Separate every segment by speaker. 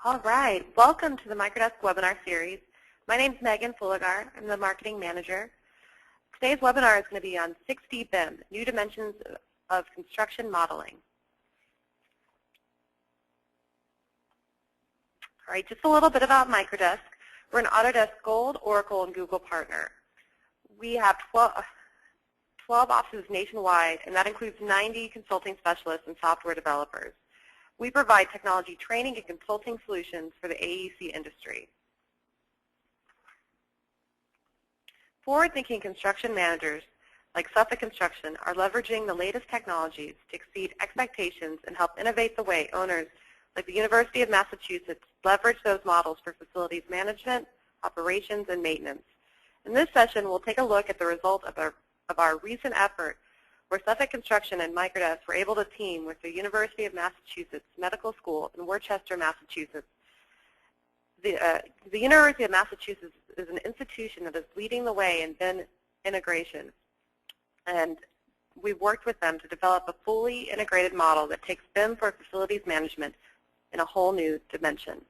Speaker 1: All right, welcome to the Microdesk webinar series. My name is Megan Fulligar. I'm the marketing manager. Today's webinar is going to be on 6D BIM, New Dimensions of Construction Modeling. All right, just a little bit about Microdesk. We're an Autodesk Gold, Oracle, and Google partner. We have 12 offices nationwide, and that includes 90 consulting specialists and software developers. We provide technology training and consulting solutions for the AEC industry. Forward-thinking construction managers like Suffolk Construction are leveraging the latest technologies to exceed expectations and help innovate the way owners like the University of Massachusetts leverage those models for facilities management, operations, and maintenance. In this session, we'll take a look at the result of our recent effort where Suffolk Construction and Microdesk were able to team with the University of Massachusetts Medical School in Worcester, Massachusetts. The University of Massachusetts is an institution that is leading the way in BIM integration, and we've worked with them to develop a fully integrated model that takes BIM for facilities management in a whole new dimension.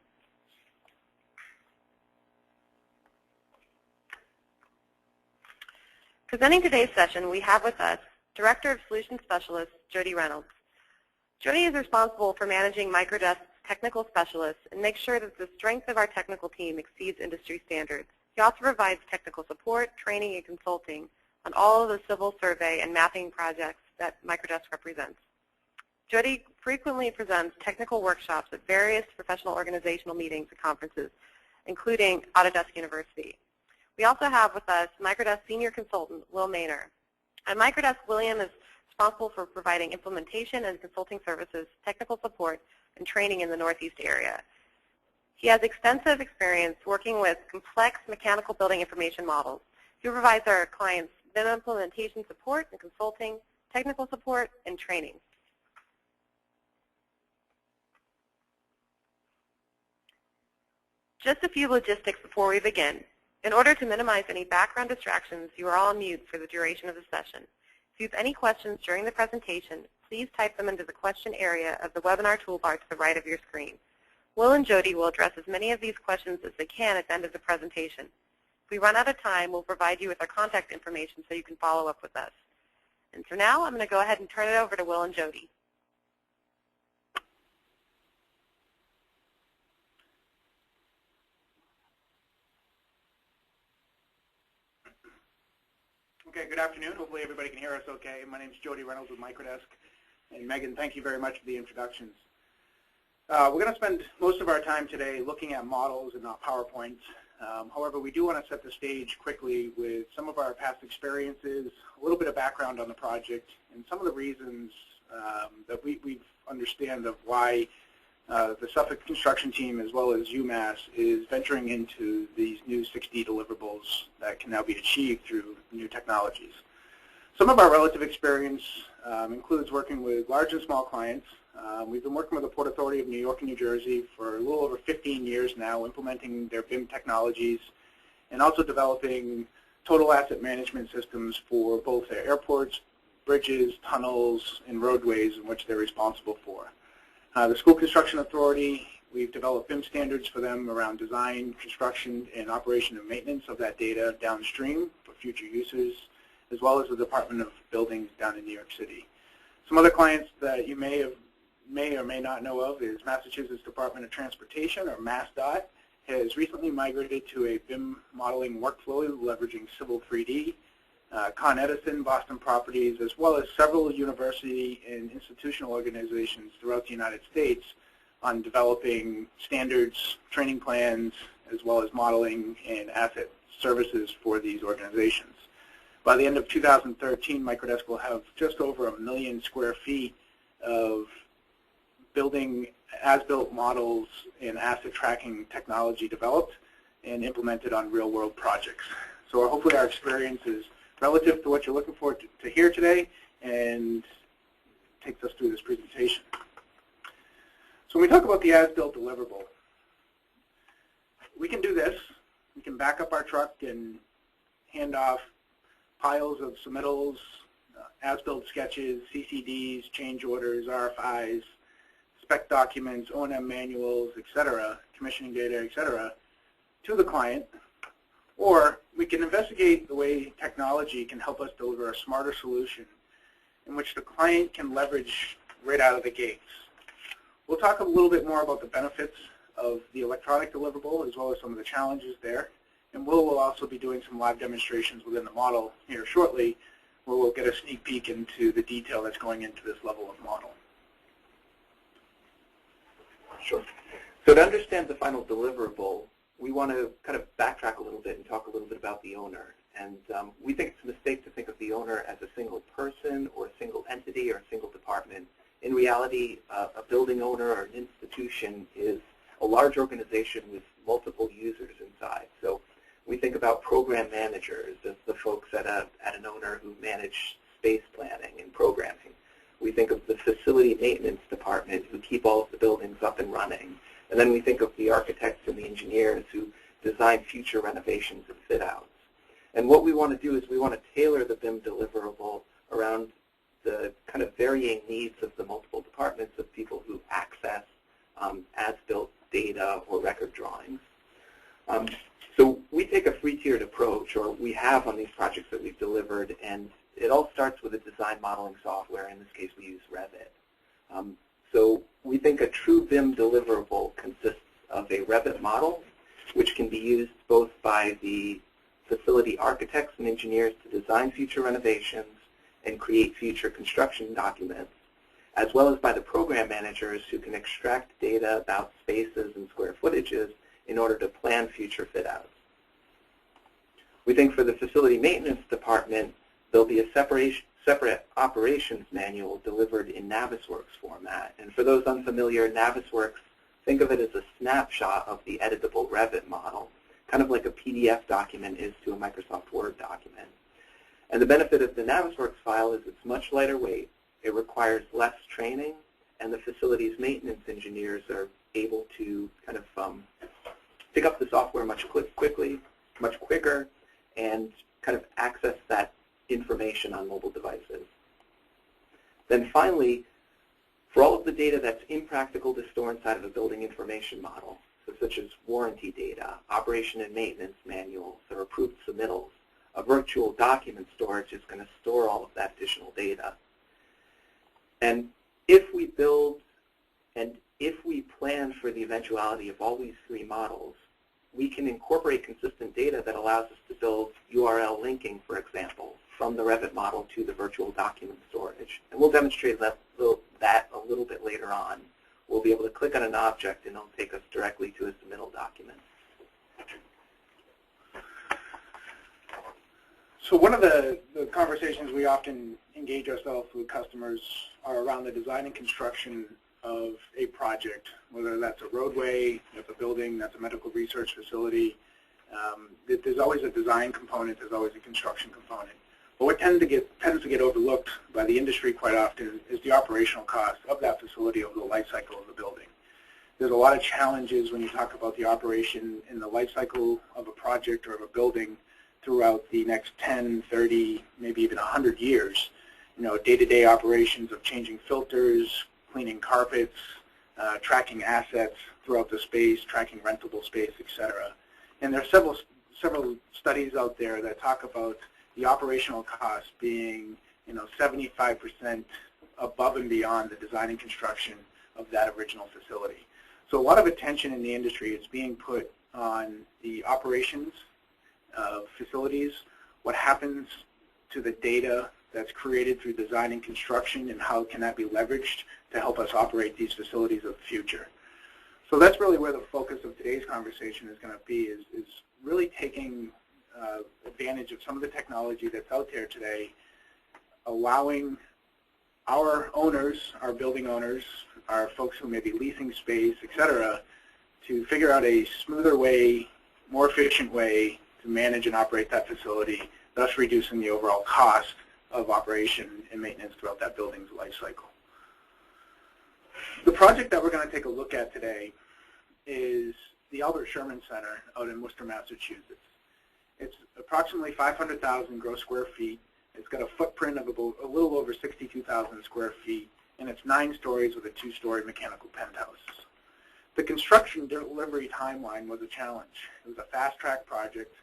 Speaker 1: Presenting today's session, we have with us Director of Solution Specialist, Jody Reynolds. Jody is responsible for managing Microdesk's technical specialists and makes sure that the strength of our technical team exceeds industry standards. He also provides technical support, training, and consulting on all of the civil survey and mapping projects that Microdesk represents. Jody frequently presents technical workshops at various professional organizational meetings and conferences, including Autodesk University. We also have with us Microdesk Senior Consultant, Will Maynor. At Microdesk, William is responsible for providing implementation and consulting services, technical support, and training in the Northeast area. He has extensive experience working with complex mechanical building information models. He provides our clients BIM implementation support and consulting, technical support, and training. Just a few logistics before we begin. In order to minimize any background distractions, you are all on mute for the duration of the session. If you have any questions during the presentation, please type them into the question area of the webinar toolbar to the right of your screen. Will and Jody will address as many of these questions as they can at the end of the presentation. If we run out of time, we'll provide you with our contact information so you can follow up with us. And so now I'm going to go ahead and turn it over to Will and Jody.
Speaker 2: Okay, good afternoon. Hopefully everybody can hear us okay. My name is Jody Reynolds with Microdesk. And Megan, thank you very much for the introductions. We're going to spend most of our time today looking at models and not PowerPoints. However, we do want to set the stage quickly with some of our past experiences, a little bit of background on the project, and some of the reasons that we understand of why the Suffolk construction team, as well as UMass, is venturing into these new 6D deliverables that can now be achieved through new technologies. Some of our relative experience includes working with large and small clients. We've been working with the Port Authority of New York and New Jersey for a little over 15 years now, implementing their BIM technologies and also developing total asset management systems for both their airports, bridges, tunnels, and roadways in which they're responsible for. The School Construction Authority, we've developed BIM standards for them around design, construction, and operation and maintenance of that data downstream for future uses, as well as the Department of Buildings down in New York City. Some other clients that you may or may not know of is Massachusetts Department of Transportation, or MassDOT, has recently migrated to a BIM modeling workflow leveraging Civil 3D. Con Edison, Boston Properties, as well as several university and institutional organizations throughout the United States on developing standards, training plans, as well as modeling and asset services for these organizations. By the end of 2013, Microdesk will have just over 1 million square feet of building as-built models and asset tracking technology developed and implemented on real-world projects. So hopefully our experience is relative to what you're looking for to hear today and takes us through this presentation. So when we talk about the as-built deliverable, we can do this. We can back up our truck and hand off piles of submittals, as-built sketches, CCDs, change orders, RFIs, spec documents, O&M manuals, etc., commissioning data, etc., to the client, or we can investigate the way technology can help us deliver a smarter solution in which the client can leverage right out of the gates. We'll talk a little bit more about the benefits of the electronic deliverable as well as some of the challenges there. And we'll also be doing some live demonstrations within the model here shortly where we'll get a sneak peek into the detail that's going into this level of model.
Speaker 3: Sure. So to understand the final deliverable, we want to kind of backtrack a little bit and talk a little bit about the owner. And we think it's a mistake to think of the owner as a single person or a single entity or a single department. In reality, a building owner or an institution is a large organization with multiple users inside. So we think about program managers as the folks at an owner who manage space planning and programming. We think of the facility maintenance department who keep all of the buildings up and running. And then we think of the architects and the engineers who design future renovations and fit-outs. And what we want to do is we want to tailor the BIM deliverable around the kind of varying needs of the multiple departments of people who access as-built data or record drawings. So we take a free-tiered approach, or we have on these projects that we've delivered, and it all starts with a design modeling software. In this case, we use Revit. So we think a true BIM deliverable consists of a Revit model, which can be used both by the facility architects and engineers to design future renovations and create future construction documents, as well as by the program managers who can extract data about spaces and square footages in order to plan future fit-outs. We think for the facility maintenance department, there'll be a separate operations manual delivered in Navisworks format. And for those unfamiliar, Navisworks, think of it as a snapshot of the editable Revit model, kind of like a PDF document is to a Microsoft Word document. And the benefit of the Navisworks file is it's much lighter weight, it requires less training, and the facilities maintenance engineers are able to kind of pick up the software much quicker, and kind of access that information on mobile devices. Then finally, for all of the data that's impractical to store inside of a building information model, so such as warranty data, operation and maintenance manuals, or approved submittals, a virtual document storage is going to store all of that additional data. And if we build and if we plan for the eventuality of all these three models, we can incorporate consistent data that allows us to build URL linking, for example, from the Revit model to the virtual document storage. And we'll demonstrate that a little bit later on. We'll be able to click on an object and it'll take us directly to a submittal document.
Speaker 2: So one of the conversations we often engage ourselves with customers are around the design and construction of a project, whether that's a roadway, that's a building, that's a medical research facility. There's always a design component, there's always a construction component. But what tends to get overlooked by the industry quite often is the operational cost of that facility over the life cycle of the building. There's a lot of challenges when you talk about the operation in the life cycle of a project or of a building throughout the next 10, 30, maybe even 100 years. You know, day-to-day operations of changing filters, cleaning carpets, tracking assets throughout the space, tracking rentable space, etc. And there are several studies out there that talk about the operational costs being, 75% above and beyond the design and construction of that original facility. So a lot of attention in the industry is being put on the operations of facilities, what happens to the data that's created through design and construction, and how can that be leveraged to help us operate these facilities of the future. So that's really where the focus of today's conversation is going to be, is really taking advantage of some of the technology that's out there today, allowing our owners, our building owners, our folks who may be leasing space, etc., to figure out a smoother way, more efficient way to manage and operate that facility, thus reducing the overall cost of operation and maintenance throughout that building's life cycle. The project that we're going to take a look at today is the Albert Sherman Center out in Worcester, Massachusetts. It's approximately 500,000 gross square feet. It's got a footprint of a little over 62,000 square feet, and it's 9 stories with a 2-story mechanical penthouse. The construction delivery timeline was a challenge. It was a fast-track project.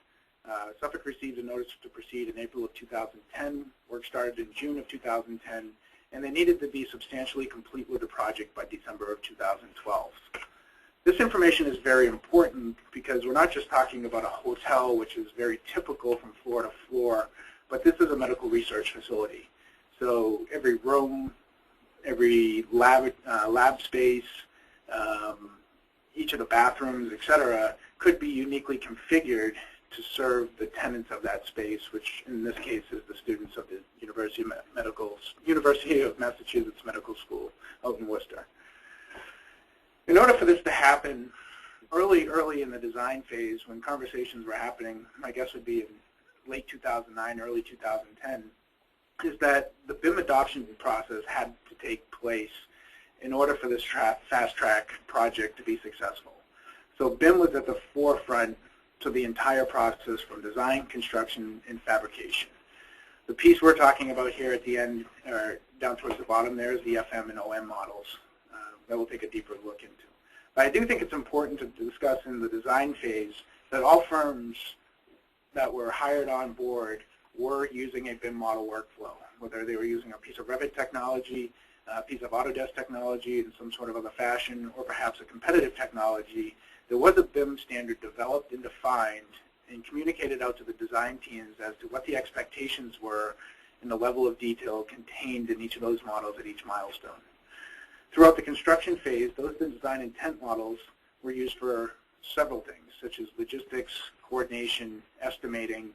Speaker 2: Suffolk received a notice to proceed in April of 2010. Work started in June of 2010, and they needed to be substantially complete with the project by December of 2012. This information is very important because we're not just talking about a hotel, which is very typical from floor to floor, but this is a medical research facility. So every room, every lab space, each of the bathrooms, etc., could be uniquely configured to serve the tenants of that space, which in this case is the students of the University of Massachusetts Medical School out in Worcester. In order for this to happen, early in the design phase, when conversations were happening, my guess would be in late 2009, early 2010, is that the BIM adoption process had to take place in order for this fast-track project to be successful. So BIM was at the forefront to the entire process from design, construction, and fabrication. The piece we're talking about here at the end, or down towards the bottom there, is the FM and OM models that we'll take a deeper look into. But I do think it's important to discuss in the design phase that all firms that were hired on board were using a BIM model workflow, whether they were using a piece of Revit technology, a piece of Autodesk technology in some sort of other fashion, or perhaps a competitive technology. There was a BIM standard developed and defined and communicated out to the design teams as to what the expectations were and the level of detail contained in each of those models at each milestone. Throughout the construction phase, those design intent models were used for several things, such as logistics, coordination, estimating,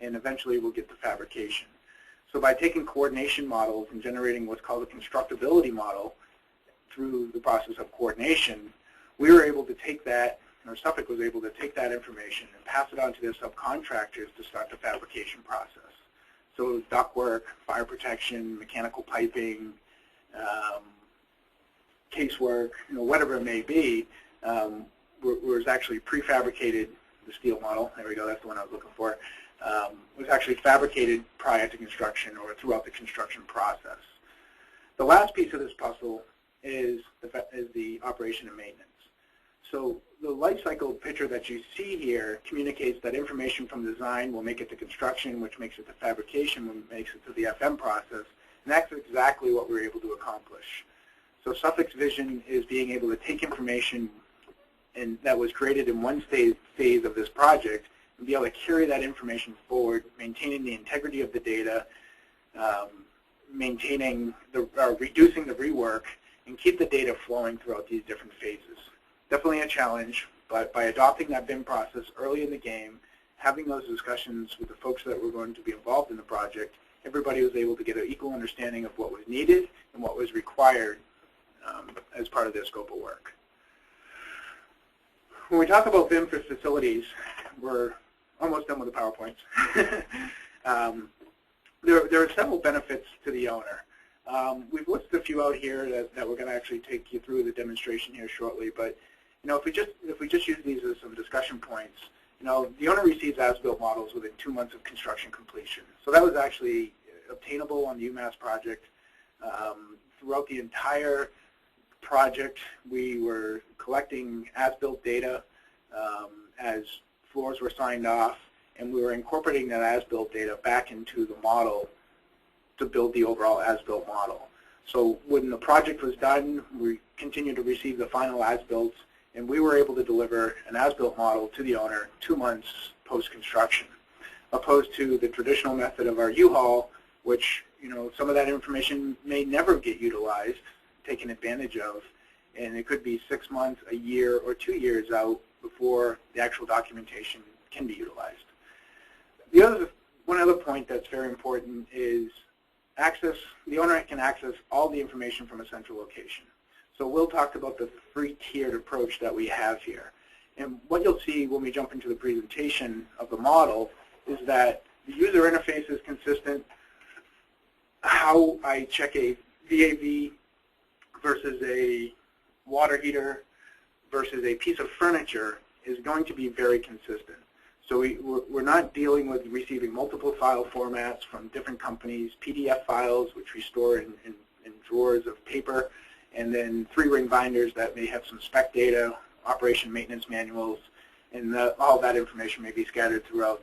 Speaker 2: and eventually we'll get to fabrication. So by taking coordination models and generating what's called a constructability model through the process of coordination, we were able to take that, or Suffolk was able to take that information and pass it on to their subcontractors to start the fabrication process. So ductwork, fire protection, mechanical piping, casework, whatever it may be, was actually prefabricated. The steel model, there we go, that's the one I was looking for, was actually fabricated prior to construction or throughout the construction process. The last piece of this puzzle is the operation and maintenance. So the life cycle picture that you see here communicates that information from design will make it to construction, which makes it to fabrication, which makes it to the FM process, and that's exactly what we're able to accomplish. So Suffolk's vision is being able to take information that was created in one phase of this project and be able to carry that information forward, maintaining the integrity of the data, reducing the rework, and keep the data flowing throughout these different phases. Definitely a challenge, but by adopting that BIM process early in the game, having those discussions with the folks that were going to be involved in the project, everybody was able to get an equal understanding of what was needed and what was required as part of their scope of work. When we talk about BIM for facilities, we're almost done with the PowerPoints. There are several benefits to the owner. We've listed a few out here that we're going to actually take you through the demonstration here shortly. But if we just use these as some discussion points, the owner receives as-built models within 2 months of construction completion. So that was actually obtainable on the UMass project. Throughout the entire project, we were collecting as-built data as floors were signed off, and we were incorporating that as-built data back into the model to build the overall as-built model. So when the project was done, we continued to receive the final as-builts, and we were able to deliver an as-built model to the owner 2 months post-construction, opposed to the traditional method of our U-Haul, which some of that information may never get utilized, taken advantage of, and it could be 6 months, a year, or 2 years out before the actual documentation can be utilized. One other point that's very important is access. The owner can access all the information from a central location. So Will talked about the three-tiered approach that we have here. And what you'll see when we jump into the presentation of the model is that the user interface is consistent. How I check a VAV versus a water heater versus a piece of furniture is going to be very consistent. So we're not dealing with receiving multiple file formats from different companies, PDF files, which we store in and drawers of paper, and then 3-ring binders that may have some spec data, operation maintenance manuals, and all that information may be scattered throughout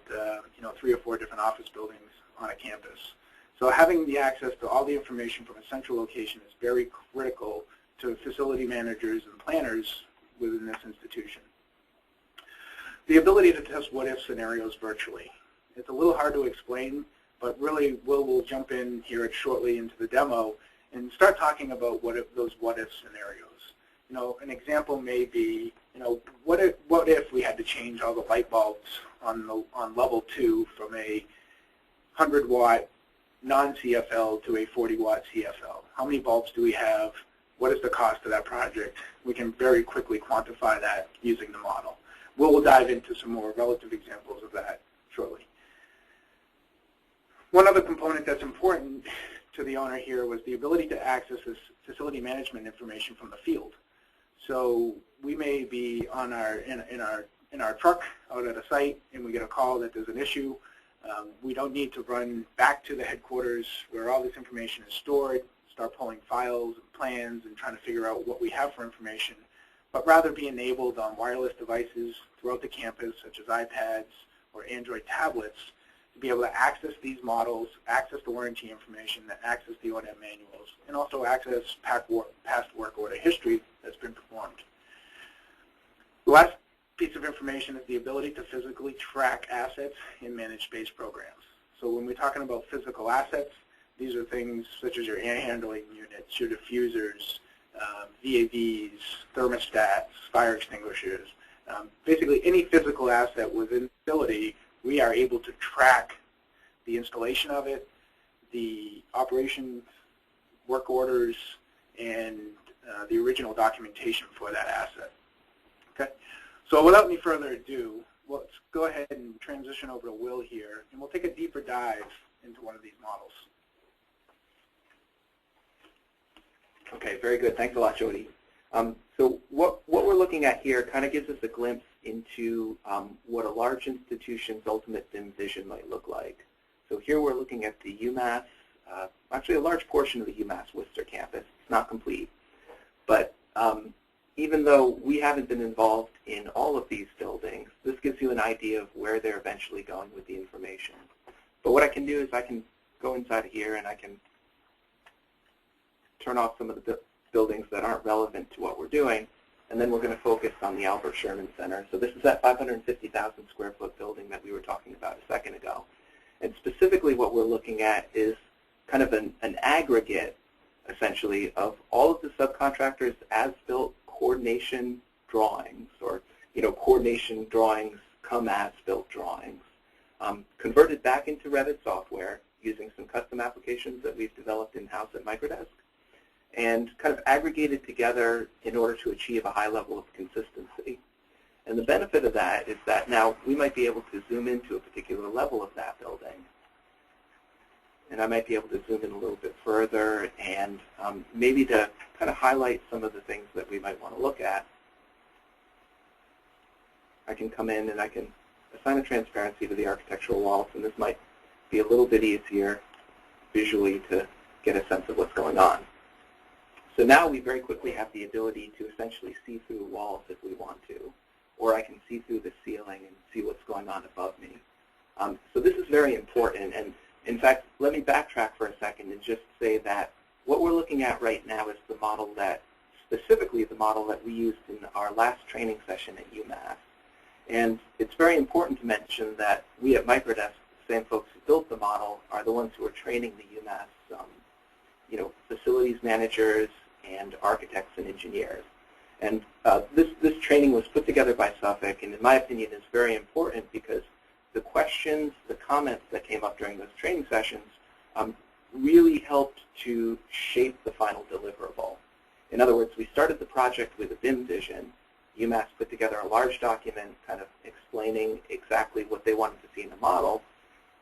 Speaker 2: 3 or 4 different office buildings on a campus. So having the access to all the information from a central location is very critical to facility managers and planners within this institution. The ability to test what-if scenarios virtually. It's a little hard to explain, but really we'll jump in here shortly into the demo and start talking about those what-if scenarios. An example may be, what if we had to change all the light bulbs on level 2 from a 100-watt non-CFL to a 40-watt CFL? How many bulbs do we have? What is the cost of that project? We can very quickly quantify that using the model. We'll dive into some more relative examples of that shortly. One other component that's important to the owner here was the ability to access this facility management information from the field. So we may be on in our truck out at a site, and we get a call that there's an issue. We don't need to run back to the headquarters where all this information is stored, start pulling files and plans and trying to figure out what we have for information, but rather be enabled on wireless devices throughout the campus, such as iPads or Android tablets, to be able to access these models, access the warranty information, access the O&M manuals, and also access past work order history that's been performed. The last piece of information is the ability to physically track assets in managed space programs. So when we're talking about physical assets, these are things such as your air handling units, your diffusers, VAVs, thermostats, fire extinguishers. Basically any physical asset within the facility, we are able to track the installation of it, the operations, work orders, and the original documentation for that asset. Okay? So without any further ado, let's go ahead and transition over to Will here, and we'll take a deeper dive into one of these models.
Speaker 3: Okay, very good. Thanks a lot, Jody. So what we're looking at here kind of gives us a glimpse into what a large institution's ultimate BIM vision might look like. So here we're looking at the UMass, actually a large portion of the UMass Worcester campus. It's not complete. But even though we haven't been involved in all of these buildings, this gives you an idea of where they're eventually going with the information. But what I can do is I can go inside of here and I can turn off some of the buildings that aren't relevant to what we're doing, and then we're going to focus on the Albert Sherman Center. So this is that 550,000 square foot building that we were talking about a second ago. And specifically what we're looking at is kind of an aggregate, essentially, of all of the subcontractors' as-built coordination drawings, or coordination drawings come as-built drawings, converted back into Revit software using some custom applications that we've developed in-house at Microdesk, and kind of aggregated together in order to achieve a high level of consistency. And the benefit of that is that now we might be able to zoom into a particular level of that building. And I might be able to zoom in a little bit further and maybe to kind of highlight some of the things that we might want to look at. I can come in and I can assign a transparency to the architectural walls, and this might be a little bit easier visually to get a sense of what's going on. So now we very quickly have the ability to essentially see through walls if we want to, or I can see through the ceiling and see what's going on above me. So this is very important, and in fact, let me backtrack for a second and just say that what we're looking at right now is the model that, specifically the model that we used in our last training session at UMass. And it's very important to mention that we at Microdesk, the same folks who built the model, are the ones who are training the UMass facilities managers and architects and engineers. And this training was put together by Suffolk, and in my opinion is very important because the questions, the comments that came up during those training sessions really helped to shape the final deliverable. In other words, we started the project with a BIM vision. UMass put together a large document kind of explaining exactly what they wanted to see in the model.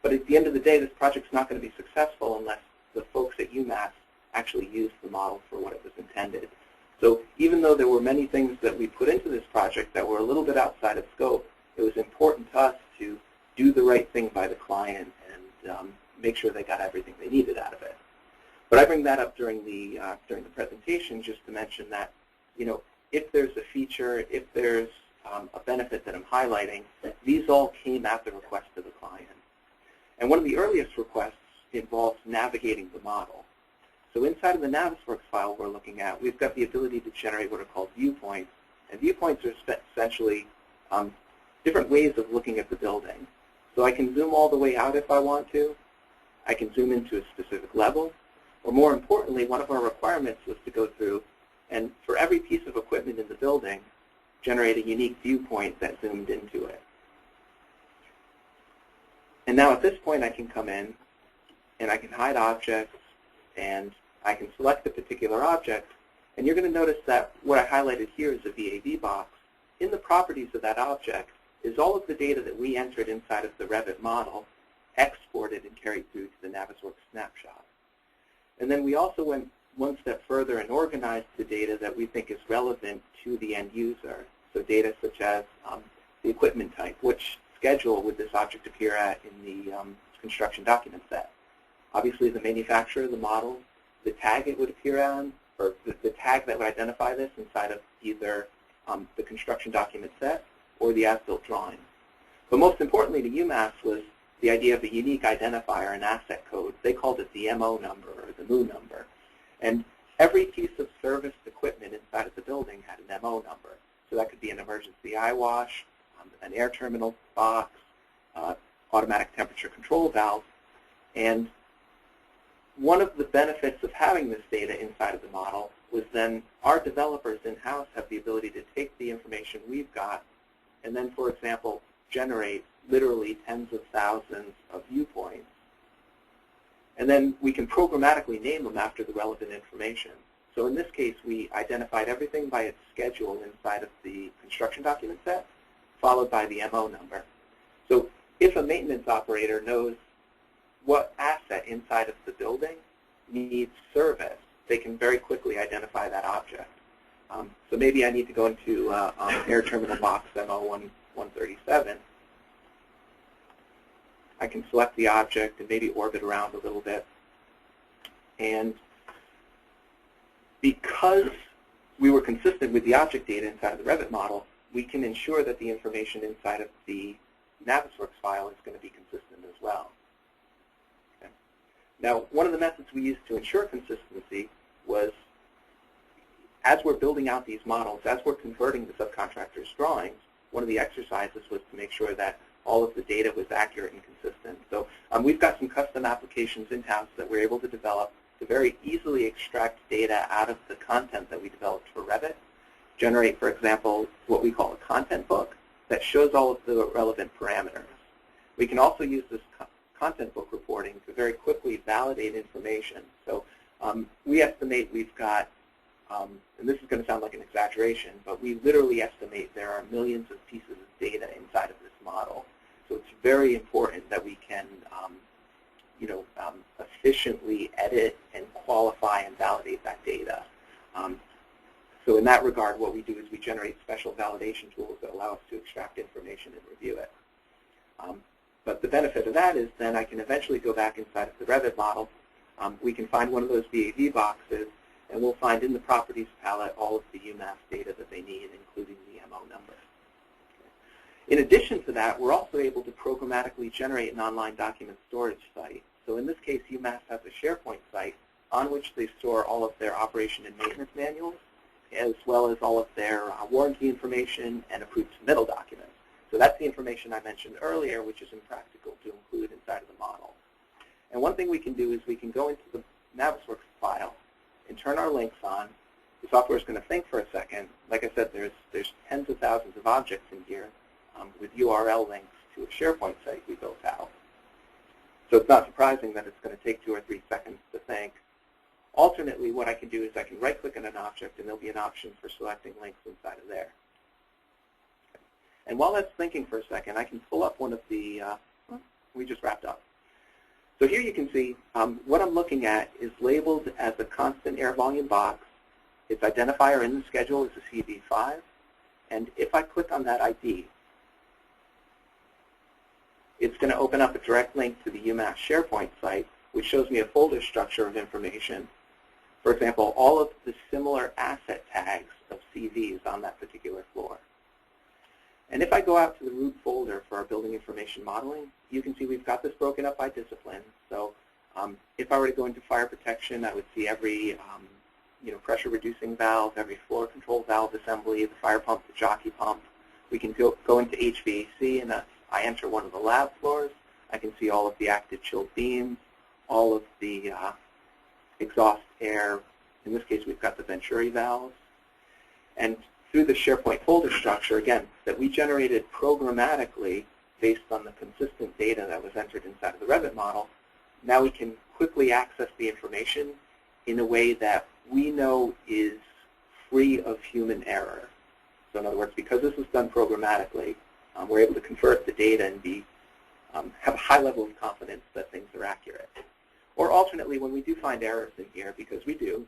Speaker 3: But at the end of the day, this project's not going to be successful unless the folks at UMass actually used the model for what it was intended. So even though there were many things that we put into this project that were a little bit outside of scope, it was important to us to do the right thing by the client and make sure they got everything they needed out of it. But I bring that up during the presentation just to mention that, if there's a feature, if there's a benefit that I'm highlighting, these all came at the request of the client. And one of the earliest requests involves navigating the model. So inside of the Navisworks file we're looking at, we've got the ability to generate what are called viewpoints. And viewpoints are essentially different ways of looking at the building. So I can zoom all the way out if I want to. I can zoom into a specific level. Or more importantly, one of our requirements was to go through and for every piece of equipment in the building, generate a unique viewpoint that zoomed into it. And now at this point I can come in and I can hide objects and I can select a particular object, and you're going to notice that what I highlighted here is a VAV box. In the properties of that object is all of the data that we entered inside of the Revit model, exported and carried through to the Navisworks snapshot. And then we also went one step further and organized the data that we think is relevant to the end user. So data such as the equipment type, which schedule would this object appear at in the construction document set. Obviously the manufacturer of the model, the tag it would appear on, or the tag that would identify this inside of either the construction document set or the as-built drawing. But most importantly to UMass was the idea of a unique identifier, an asset code. They called it the MO number or the MO number. And every piece of serviced equipment inside of the building had an MO number. So that could be an emergency eye wash, an air terminal box, automatic temperature control valve. And one of the benefits of having this data inside of the model was then our developers in-house have the ability to take the information we've got and then, for example, generate literally tens of thousands of viewpoints. And then we can programmatically name them after the relevant information. So in this case, we identified everything by its schedule inside of the construction document set, followed by the MO number. So if a maintenance operator knows what asset inside of the building needs service, they can very quickly identify that object. So maybe I need to go into air terminal box MO137. I can select the object and maybe orbit around a little bit. And because we were consistent with the object data inside of the Revit model, we can ensure that the information inside of the Navisworks file is going to be consistent as well. Okay. Now, one of the methods we used to ensure consistency was, as we're building out these models, as we're converting the subcontractor's drawings, one of the exercises was to make sure that all of the data was accurate and consistent. So we've got some custom applications in-house that we're able to develop to very easily extract data out of the content that we developed for Revit, generate, for example, what we call a content book that shows all of the relevant parameters. We can also use this content book reporting to very quickly validate information. So we estimate we've got, and this is going to sound like an exaggeration, but we literally estimate there are millions of pieces of data inside of this model. So it's very important that we can efficiently edit and qualify and validate that data. So in that regard, what we do is we generate special validation tools that allow us to extract information and review it. But the benefit of that is then I can eventually go back inside of the Revit model. We can find one of those VAV boxes, and we'll find in the properties palette all of the UMass data that they need, including the MO number. In addition to that, we're also able to programmatically generate an online document storage site. So in this case, UMass has a SharePoint site on which they store all of their operation and maintenance manuals, as well as all of their warranty information and approved submittal documents. So that's the information I mentioned earlier, which is impractical to include inside of the model. And one thing we can do is we can go into the Navisworks file and turn our links on. The software is going to think for a second. Like I said, there's tens of thousands of objects in here with URL links to a SharePoint site we built out. So it's not surprising that it's going to take 2 or 3 seconds to think. Alternately, what I can do is I can right-click on an object, and there'll be an option for selecting links inside of there. And while that's thinking for a second, I can pull up one of the, we just wrapped up. So here you can see what I'm looking at is labeled as a constant air volume box. Its identifier in the schedule is a CV5. And if I click on that ID, it's going to open up a direct link to the UMass SharePoint site which shows me a folder structure of information. For example, all of the similar asset tags of CVs on that particular floor. And if I go out to the root folder for our building information modeling, you can see we've got this broken up by discipline. So if I were to go into fire protection, I would see every pressure reducing valve, every floor control valve assembly, the fire pump, the jockey pump. We can go into HVAC, and I enter one of the lab floors. I can see all of the active chilled beams, all of the exhaust air. In this case, we've got the Venturi valves. And through the SharePoint folder structure, again, that we generated programmatically based on the consistent data that was entered inside of the Revit model, now we can quickly access the information in a way that we know is free of human error. So in other words, because this is done programmatically, we're able to convert the data and have a high level of confidence that things are accurate. Or alternately, when we do find errors in here, because we do,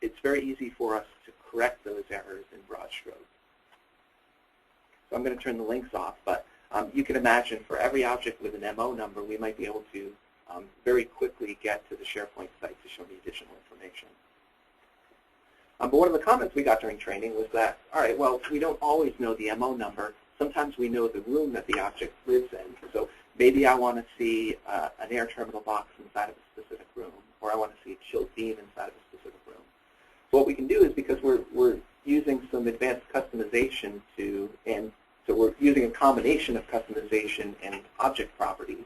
Speaker 3: it's very easy for us to correct those errors in broad strokes. So I'm going to turn the links off, but you can imagine for every object with an MO number, we might be able to very quickly get to the SharePoint site to show me additional information. But one of the comments we got during training was that, all right, well, we don't always know the MO number. Sometimes we know the room that the object lives in. So maybe I want to see an air terminal box inside of a specific room, or I want to see a chilled beam inside of a specific room. So what we can do is, because we're using some advanced customization so we're using a combination of customization and object properties,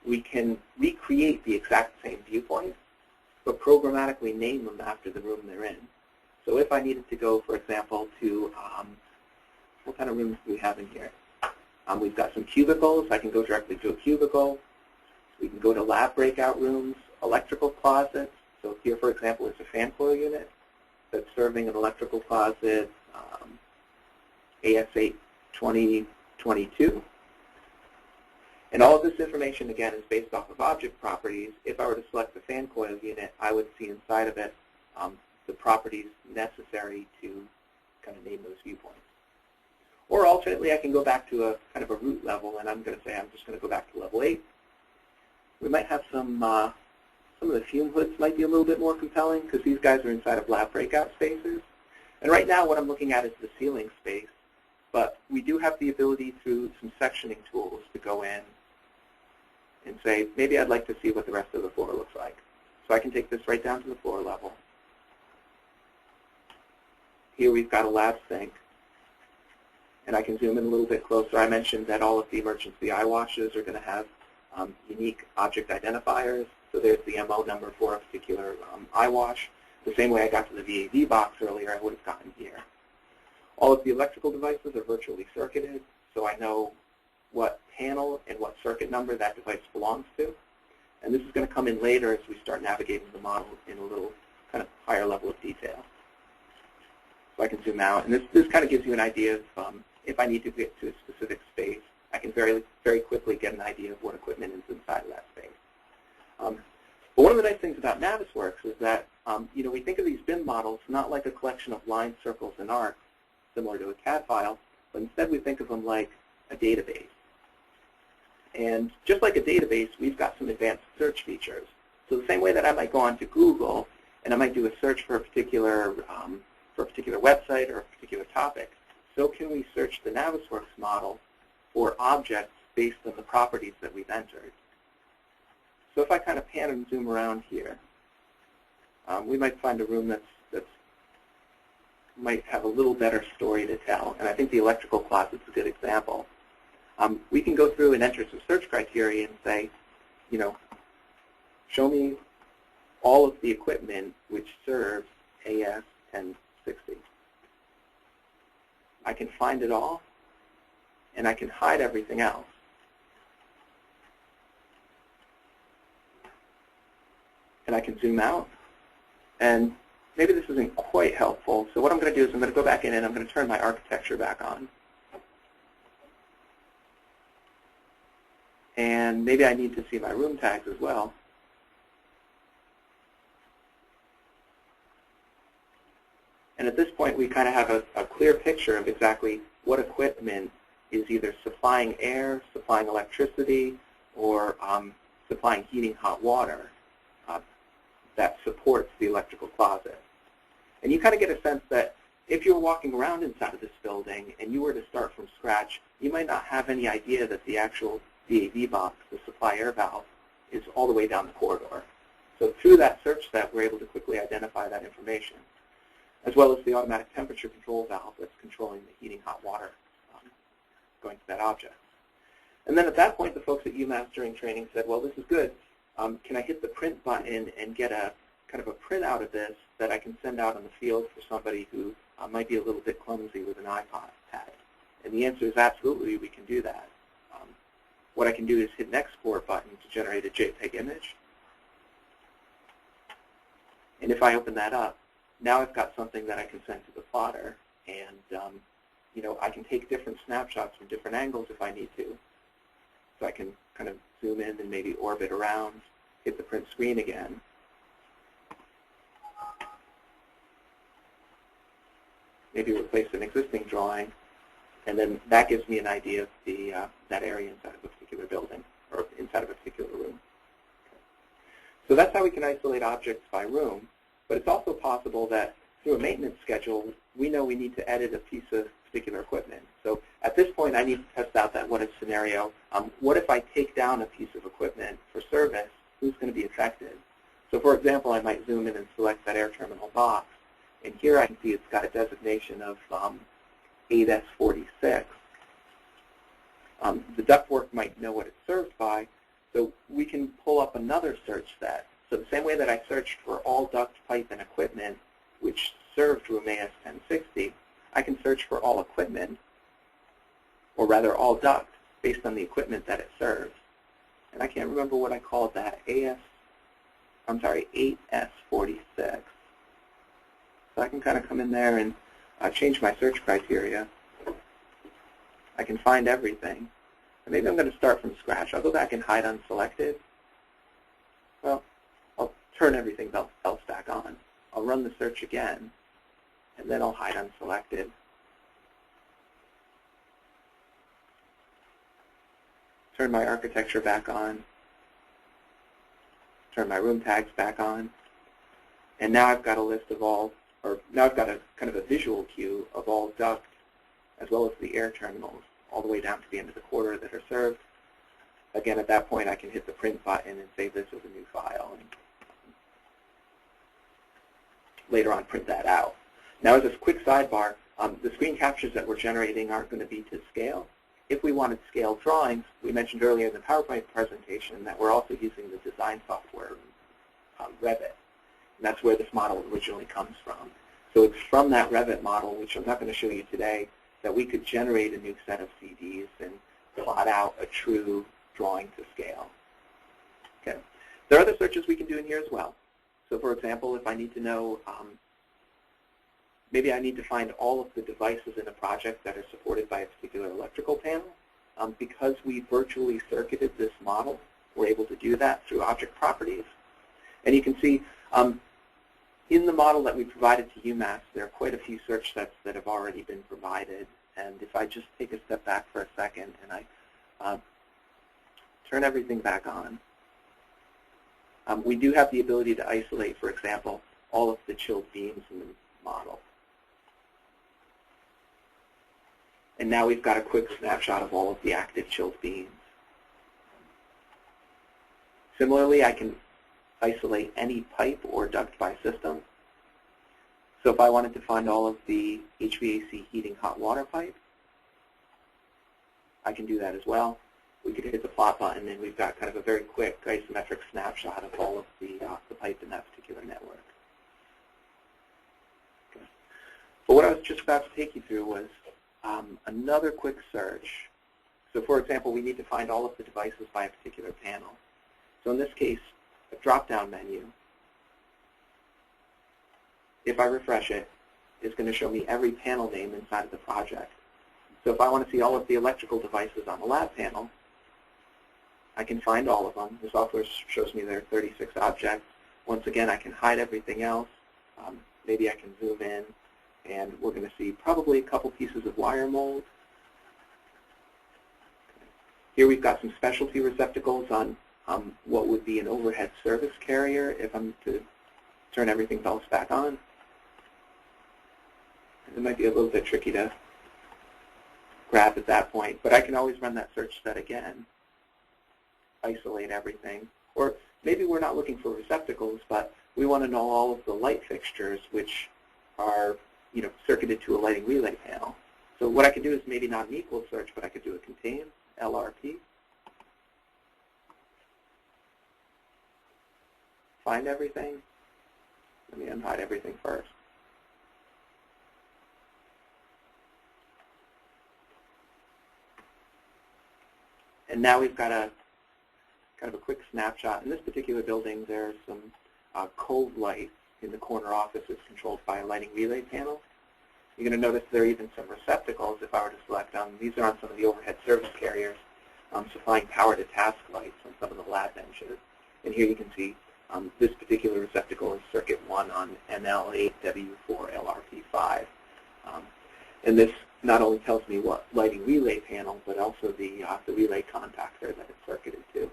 Speaker 3: we can recreate the exact same viewpoints, but programmatically name them after the room they're in. So if I needed to go, for example, to, what kind of rooms do we have in here? We've got some cubicles. I can go directly to a cubicle. We can go to lab breakout rooms, electrical closets. So here, for example, is a fan coil unit that's serving an electrical closet, AS8 2022. And all of this information, again, is based off of object properties. If I were to select the fan coil unit, I would see inside of it the properties necessary to kind of name those viewpoints. Or alternately, I can go back to a kind of a root level, and I'm going to say I'm just going to go back to level 8. We might have some of the fume hoods might be a little bit more compelling because these guys are inside of lab breakout spaces. And right now what I'm looking at is the ceiling space, but we do have the ability through some sectioning tools to go in and say, maybe I'd like to see what the rest of the floor looks like. So I can take this right down to the floor level. Here we've got a lab sink. And I can zoom in a little bit closer. I mentioned that all of the emergency eye washes are going to have unique object identifiers. So there's the MO number for a particular eye wash. The same way I got to the VAV box earlier, I would have gotten here. All of the electrical devices are virtually circuited, so I know what panel and what circuit number that device belongs to. And this is going to come in later as we start navigating the model in a little kind of higher level of detail. So I can zoom out, and this kind of gives you an idea of if I need to get to a specific space, I can very, very quickly get an idea of what equipment is inside of that space. But one of the nice things about Navisworks is that we think of these BIM models not like a collection of lines, circles, and arcs, similar to a CAD file, but instead we think of them like a database. And just like a database, we've got some advanced search features. So the same way that I might go onto Google and I might do a search for a particular website or a particular topic, so can we search the Navisworks model for objects based on the properties that we've entered. So if I kind of pan and zoom around here, we might find a room that's might have a little better story to tell. And I think the electrical closet's a good example. We can go through and enter some search criteria and say, show me all of the equipment which serves AS 1060. I can find it all, and I can hide everything else. And I can zoom out, and maybe this isn't quite helpful. So what I'm going to do is I'm going to go back in and I'm going to turn my architecture back on. And maybe I need to see my room tags as well. And at this point, we kind of have a clear picture of exactly what equipment is either supplying air, supplying electricity, or supplying heating hot water that supports the electrical closet. And you kind of get a sense that if you're walking around inside of this building and you were to start from scratch, you might not have any idea that the actual VAV box, the supply air valve, is all the way down the corridor. So through that search set, we're able to quickly identify that information, as well as the automatic temperature control valve that's controlling the heating hot water going to that object. And then at that point, the folks at UMass during training said, well, this is good. Can I hit the print button and get a kind of a print out of this that I can send out in the field for somebody who might be a little bit clumsy with an iPad? And the answer is absolutely, we can do that. What I can do is hit an export button to generate a JPEG image. And if I open that up, now I've got something that I can send to the plotter, and I can take different snapshots from different angles if I need to. So I can kind of zoom in and maybe orbit around, hit the print screen again. Maybe replace an existing drawing, and then that gives me an idea of the that area inside of a particular building or inside of a particular room. Okay. So that's how we can isolate objects by room, but it's also possible that through a maintenance schedule, we know we need to edit a piece of particular equipment. So at this point, I need to test out that what-if scenario. What if I take down a piece of equipment for service? Who's going to be affected? So for example, I might zoom in and select that air terminal box. And here I can see it's got a designation of 8S46. The ductwork might know what it's served by, so we can pull up another search set. So the same way that I searched for all duct, pipe, and equipment which served room AS1060, I can search for all equipment, or rather all duct, based on the equipment that it serves. And I can't remember what I called that, 8S46. So I can kind of come in there and change my search criteria. I can find everything. And maybe I'm going to start from scratch. I'll go back and hide unselected. Well, I'll turn everything else back on. I'll run the search again, and then I'll hide unselected. Turn my architecture back on. Turn my room tags back on. And now I've got a list of all, or now I've got a kind of a visual cue of all duct as well as the air terminals all the way down to the end of the corridor that are served. Again, at that point, I can hit the print button and save this as a new file. And later on, print that out. Now, as a quick sidebar, the screen captures that we're generating aren't going to be to scale. If we wanted scale drawings, we mentioned earlier in the PowerPoint presentation that we're also using the design software, Revit. And that's where this model originally comes from. So it's from that Revit model, which I'm not going to show you today, that we could generate a new set of CDs and plot out a true drawing to scale. Okay. There are other searches we can do in here as well. So for example, if I need to know, maybe I need to find all of the devices in a project that are supported by a particular electrical panel. Because we virtually circuited this model, we're able to do that through object properties. And you can see in the model that we provided to UMass, there are quite a few search sets that have already been provided. And if I just take a step back for a second and I turn everything back on, we do have the ability to isolate, for example, all of the chilled beams in the model. And now we've got a quick snapshot of all of the active chilled beams. Similarly, I can isolate any pipe or duct by system. So if I wanted to find all of the HVAC heating hot water pipe, I can do that as well. We could hit the plot button and we've got kind of a very quick isometric snapshot of all of the pipe in that particular network. Okay. But what I was just about to take you through was another quick search. So for example, we need to find all of the devices by a particular panel. So in this case, a drop-down menu, if I refresh it, is going to show me every panel name inside of the project. So if I want to see all of the electrical devices on the lab panel, I can find all of them. The software shows me there are 36 objects. Once again, I can hide everything else. Maybe I can zoom in, and we're going to see probably a couple pieces of wire mold. Here we've got some specialty receptacles on what would be an overhead service carrier if I'm to turn everything else back on. It might be a little bit tricky to grab at that point, but I can always run that search set again, isolate everything. Or maybe we're not looking for receptacles, but we want to know all of the light fixtures which are circuited to a lighting relay panel. So what I could do is maybe not an equal search, but I could do a contain, LRP. Find everything. Let me unhide everything first. And now we've got a kind of a quick snapshot. In this particular building, there's some cove lights in the corner office that's controlled by a lighting relay panel. You're going to notice there are even some receptacles if I were to select them. These are on some of the overhead service carriers supplying power to task lights on some of the lab benches. And here you can see this particular receptacle is circuit 1 on NL8W4LRP5. And this not only tells me what lighting relay panel, but also the relay contactor that it's circuited to.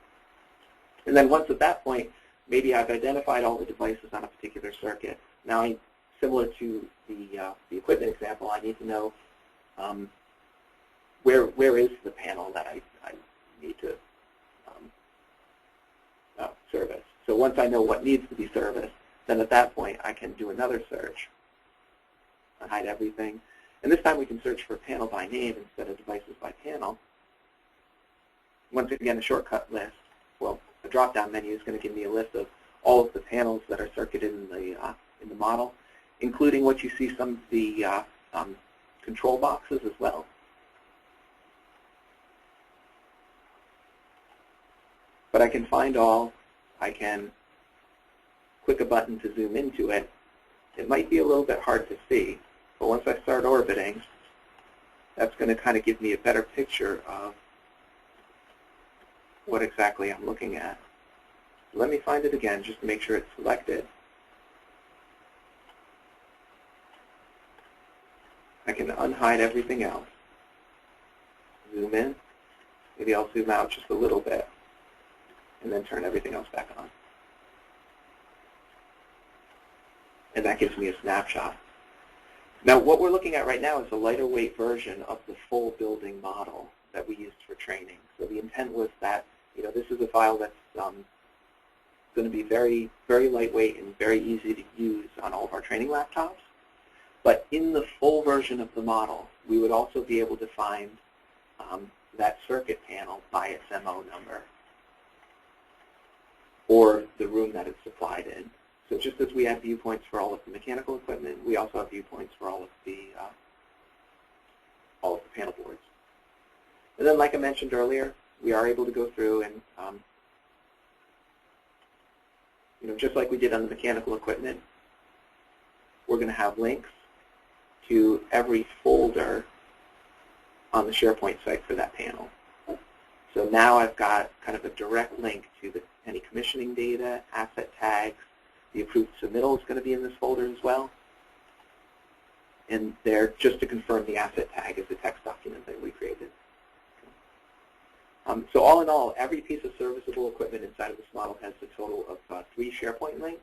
Speaker 3: And then once at that point, maybe I've identified all the devices on a particular circuit. Now, similar to the equipment example, I need to know where is the panel that I need to service. So once I know what needs to be serviced, then at that point I can do another search, hide everything. And this time we can search for panel by name instead of devices by panel. Once again, a shortcut list, well, a drop-down menu is going to give me a list of all of the panels that are circuited in the model, including what you see some of the control boxes as well. But I can find all. I can click a button to zoom into it. It might be a little bit hard to see, but once I start orbiting, that's going to kind of give me a better picture of what exactly I'm looking at. Let me find it again just to make sure it's selected. I can unhide everything else. Zoom in. Maybe I'll zoom out just a little bit and then turn everything else back on. And that gives me a snapshot. Now what we're looking at right now is a lighter weight version of the full building model that we used for training. So the intent was that this is a file that's going to be very, very lightweight and very easy to use on all of our training laptops. But in the full version of the model, we would also be able to find that circuit panel by its MO number or the room that it's supplied in. So just as we have viewpoints for all of the mechanical equipment, we also have viewpoints for all of the panel boards. And then, like I mentioned earlier, we are able to go through and, just like we did on the mechanical equipment, we're going to have links to every folder on the SharePoint site for that panel. So now I've got kind of a direct link to any commissioning data, asset tags. The approved submittal is going to be in this folder as well. And there, just to confirm, the asset tag is the text document that we created. So all in all, every piece of serviceable equipment inside of this model has a total of 3 SharePoint links.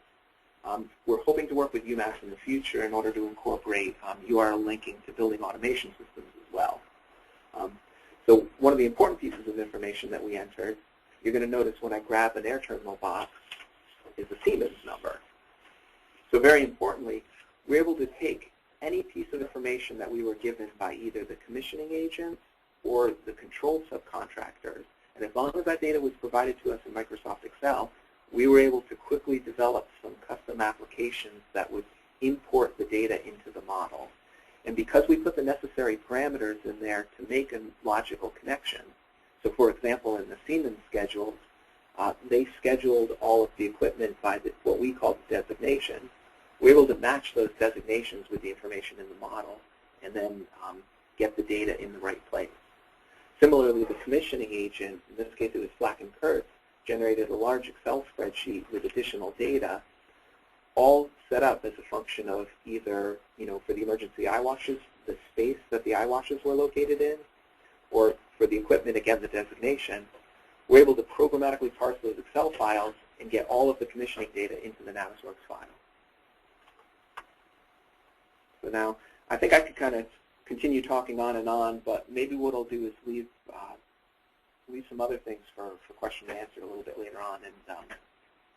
Speaker 3: We're hoping to work with UMass in the future in order to incorporate URL linking to building automation systems as well. So one of the important pieces of information that we entered, you're going to notice when I grab an air terminal box, is the Siemens number. So very importantly, we're able to take any piece of information that we were given by either the commissioning agent or the control subcontractors, and as long as that data was provided to us in Microsoft Excel, we were able to quickly develop some custom applications that would import the data into the model. And because we put the necessary parameters in there to make a logical connection, so for example, in the Siemens schedules, they scheduled all of the equipment by what we call the designation. We're able to match those designations with the information in the model and then get the data in the right place. Similarly, the commissioning agent, in this case it was Flack and Kurtz, generated a large Excel spreadsheet with additional data, all set up as a function of either, for the emergency eye washes, the space that the eye washes were located in, or for the equipment, again, the designation, we're able to programmatically parse those Excel files and get all of the commissioning data into the Navisworks file. So now, I think I could kind of continue talking on and on, but maybe what I'll do is leave some other things for question and answer a little bit later on, and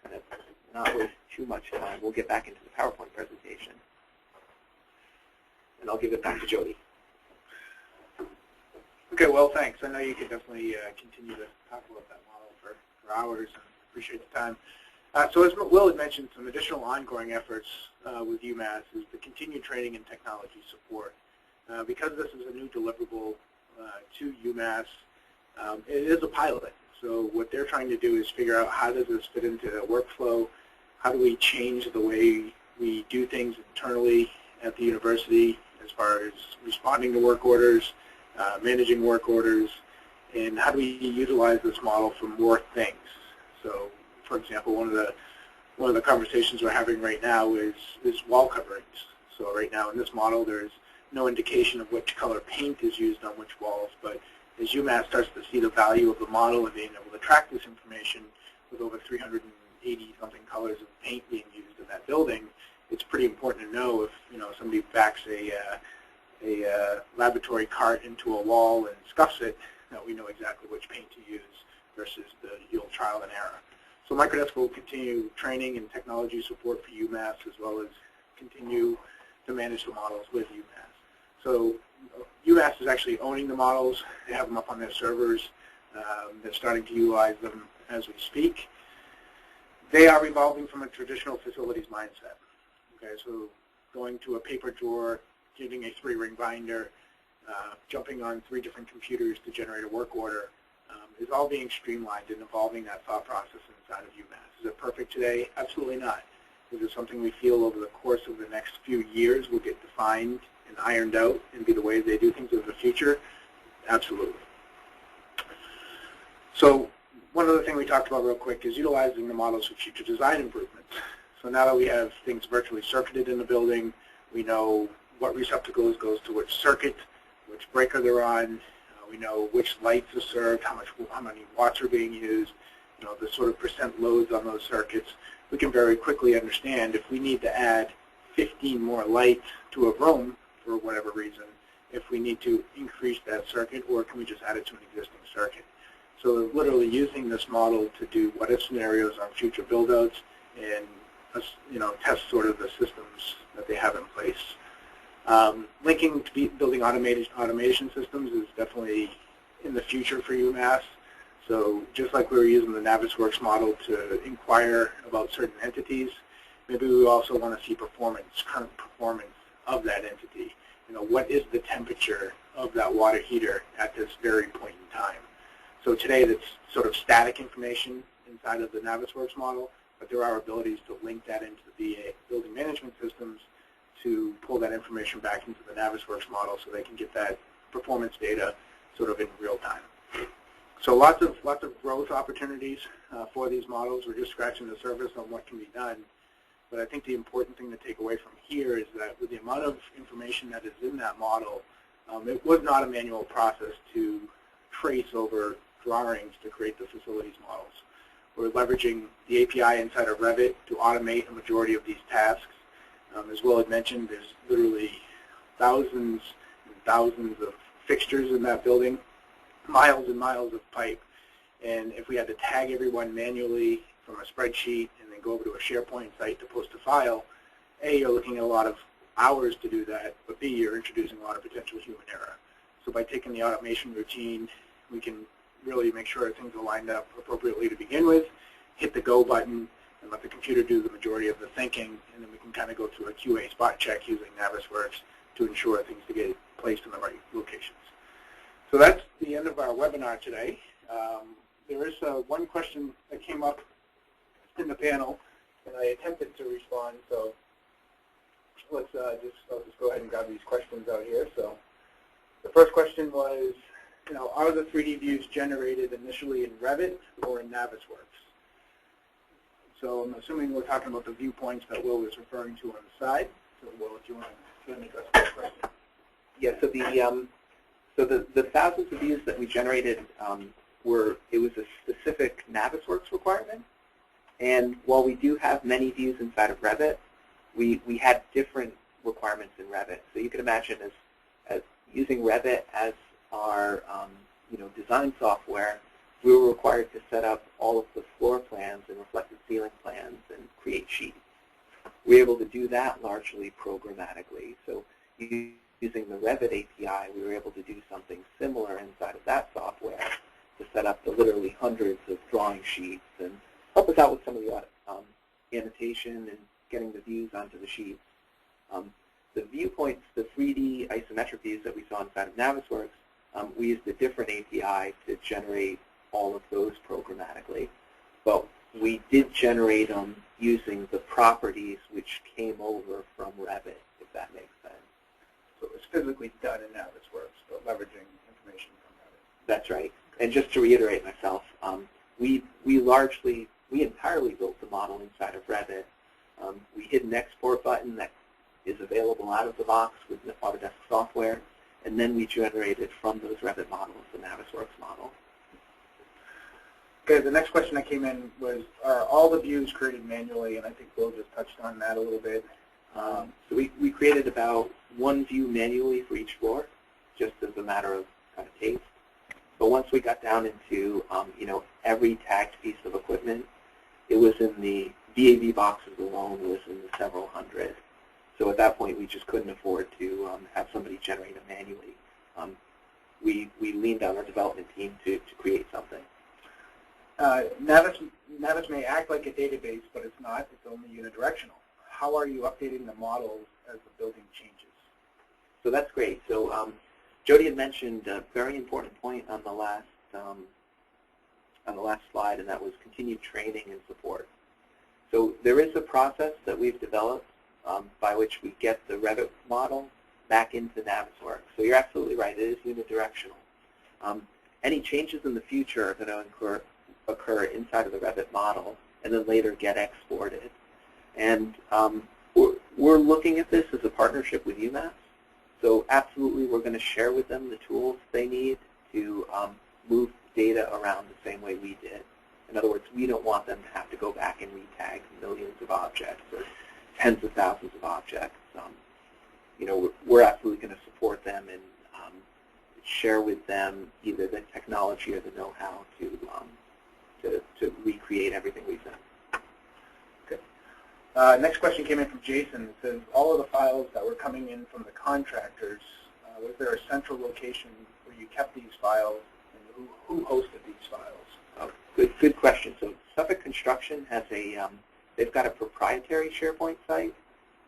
Speaker 3: kind of not waste too much time. We'll get back into the PowerPoint presentation, and I'll give it back to Jody.
Speaker 2: Okay, well, thanks. I know you could definitely continue to talk about that model for hours, and appreciate the time. So as Will had mentioned, some additional ongoing efforts with UMass is the continued training and technology support. Because this is a new deliverable to UMass, it is a pilot. So what they're trying to do is figure out how does this fit into the workflow, how do we change the way we do things internally at the university as far as responding to work orders, managing work orders, and how do we utilize this model for more things. So, for example, one of the conversations we're having right now is wall coverings. So right now in this model, there's no indication of which color paint is used on which walls, but as UMass starts to see the value of the model and being able to track this information with over 380-something colors of paint being used in that building, it's pretty important to know if somebody backs a laboratory cart into a wall and scuffs it, that we know exactly which paint to use versus the old trial and error. So Microdesk will continue training and technology support for UMass, as well as continue to manage the models with UMass. So UMass is actually owning the models. They have them up on their servers. They're starting to utilize them as we speak. They are evolving from a traditional facilities mindset. Okay, so going to a paper drawer, getting a 3-ring binder, jumping on 3 different computers to generate a work order, is all being streamlined and evolving that thought process inside of UMass. Is it perfect today? Absolutely not. Is it something we feel over the course of the next few years will get defined and ironed out and be the way they do things in the future? Absolutely. So one other thing we talked about real quick is utilizing the models for future design improvements. So now that we have things virtually circuited in the building, we know what receptacles goes to which circuit, which breaker they're on. We know which lights are served, how many watts are being used, the sort of percent loads on those circuits. We can very quickly understand if we need to add 15 more lights to a room for whatever reason, if we need to increase that circuit, or can we just add it to an existing circuit. So literally using this model to do what-if scenarios on future build-outs and test sort of the systems that they have in place. Linking to building automation systems is definitely in the future for UMass. So just like we were using the Navisworks model to inquire about certain entities, maybe we also want to see current performance of that entity. What is the temperature of that water heater at this very point in time? So today that's sort of static information inside of the Navisworks model, but there are abilities to link that into the BA, building management systems, to pull that information back into the Navisworks model so they can get that performance data sort of in real time. So lots of growth opportunities for these models. We're just scratching the surface on what can be done. But I think the important thing to take away from here is that with the amount of information that is in that model, it was not a manual process to trace over drawings to create the facilities models. We're leveraging the API inside of Revit to automate a majority of these tasks. As Will had mentioned, there's literally thousands and thousands of fixtures in that building, miles and miles of pipe. And if we had to tag everyone manually from a spreadsheet and then go over to a SharePoint site to post a file, A, you're looking at a lot of hours to do that, but B, you're introducing a lot of potential human error. So by taking the automation routine, we can really make sure things are lined up appropriately to begin with, hit the go button, and let the computer do the majority of the thinking, and then we can kind of go through a QA spot check using Navisworks to ensure things to get placed in the right locations. So that's the end of our webinar today. There is one question that came up in the panel, and I attempted to respond, so I'll just go ahead and grab these questions out here. So the first question was, are the 3D views generated initially in Revit or in Navisworks? So I'm assuming we're talking about the viewpoints that Will was referring to on the side. So Will, if you want to address that question.
Speaker 3: Yeah, so the thousands of views that we generated it was a specific Navisworks requirement. And while we do have many views inside of Revit, we had different requirements in Revit. So you can imagine as using Revit as our design software, we were required to set up all of the floor plans and reflected ceiling plans and create sheets. We were able to do that largely programmatically. So using the Revit API, we were able to do something similar inside of that software to set up the literally hundreds of drawing sheets and help us out with some of the annotation and getting the views onto the sheets. The viewpoints, the 3D isometric views that we saw inside of Navisworks, we used a different API to generate all of those programmatically. But we did generate them using the properties which came over from Revit, if that makes sense.
Speaker 2: So it was physically done in Navisworks, but leveraging information from Revit.
Speaker 3: That's right. And just to reiterate myself, we entirely built the model inside of Revit. We hit an export button that is available out of the box with the Autodesk software, and then we generated from those Revit models the Navisworks model.
Speaker 2: Okay, the next question that came in was, are all the views created manually? And I think Bill just touched on that a little bit.
Speaker 3: So we created about one view manually for each floor, just as a matter of kind of taste. But once we got down into every tagged piece of equipment, it was in the VAV boxes alone was in the several hundred. So at that point, we just couldn't afford to have somebody generate it manually. We leaned on our development team to create something.
Speaker 2: Navis may act like a database, but it's not. It's only unidirectional. How are you updating the models as the building changes?
Speaker 3: So that's great. So Jody had mentioned a very important point on the last slide, and that was continued training and support. So there is a process that we've developed by which we get the Revit model back into Navisworks. So you're absolutely right. It is unidirectional. Any changes in the future are going to occur inside of the Revit model and then later get exported. And we're looking at this as a partnership with UMass. So absolutely we're going to share with them the tools they need to move data around the same way we did. In other words, we don't want them to have to go back and retag millions of objects or tens of thousands of objects. We're absolutely going to support them and share with them either the technology or the know-how to recreate everything we've done.
Speaker 2: Okay. Next question came in from Jason. It says, all of the files that were coming in from the contractors, was there a central location where you kept these files, and who hosted these files?
Speaker 3: Good question. So Suffolk Construction has they've got a proprietary SharePoint site,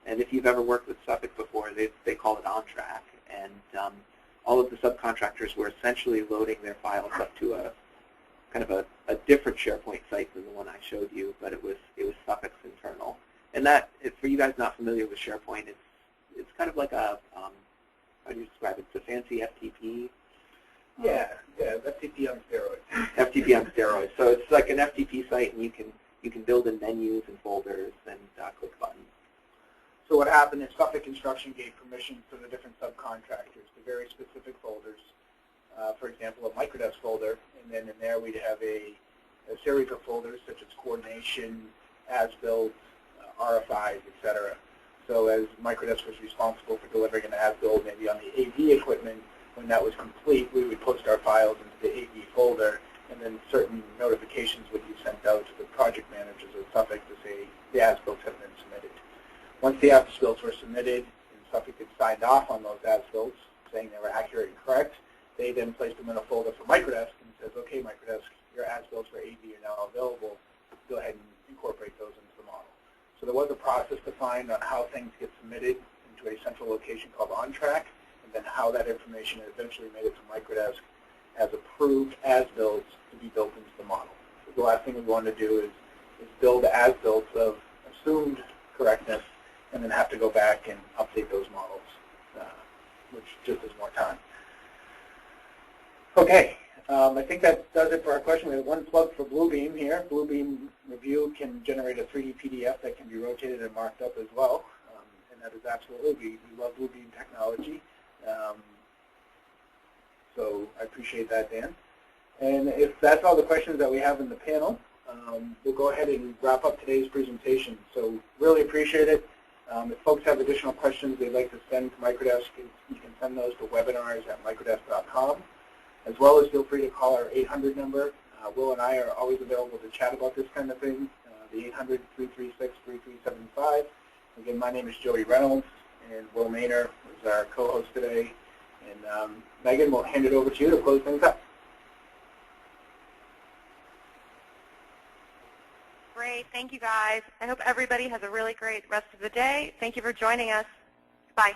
Speaker 3: and if you've ever worked with Suffolk before, they call it OnTrack, and all of the subcontractors were essentially loading their files up to a kind of a different SharePoint site than the one I showed you, but it was Suffolk's internal. And that, for you guys not familiar with SharePoint, it's kind of like a how do you describe it? It's a fancy FTP.
Speaker 2: Yeah, FTP on steroids.
Speaker 3: FTP on steroids. So it's like an FTP site, and you can build in menus and folders and click buttons.
Speaker 2: So what happened is Suffolk Construction gave permission to the different subcontractors to very specific folders. For example, a Microdesk folder, and then in there we'd have a series of folders such as coordination, as-built, RFIs, etc. So as Microdesk was responsible for delivering an as-built maybe on the AV equipment, when that was complete, we would post our files into the AV folder, and then certain notifications would be sent out to the project managers of Suffolk to say the as-builts have been submitted. Once the as-builts were submitted and Suffolk had signed off on those as-builts, saying they were accurate and correct, they then placed them in a folder for Microdesk and says, okay, Microdesk, your as-builts for AV are now available. Go ahead and incorporate those into the model. So there was a process defined on how things get submitted into a central location called OnTrack, and then how that information eventually made it to Microdesk as approved as-builts to be built into the model. So the last thing we want to do is build as-builts of assumed correctness and then have to go back and update those models, which just is more time. Okay, I think that does it for our question. We have one plug for Bluebeam here. Bluebeam Review can generate a 3D PDF that can be rotated and marked up as well, and that is absolutely, we love Bluebeam technology. So I appreciate that, Dan. And if that's all the questions that we have in the panel, we'll go ahead and wrap up today's presentation. So really appreciate it. If folks have additional questions they'd like to send to Microdesk, you can send those to webinars@microdesk.com. As well as feel free to call our 800 number. Will and I are always available to chat about this kind of thing. The 800-336-3375. Again, my name is Jody Reynolds, and Will Maynor is our co-host today. And Megan, we'll hand it over to you to close things up.
Speaker 1: Great. Thank you, guys. I hope everybody has a really great rest of the day. Thank you for joining us. Bye.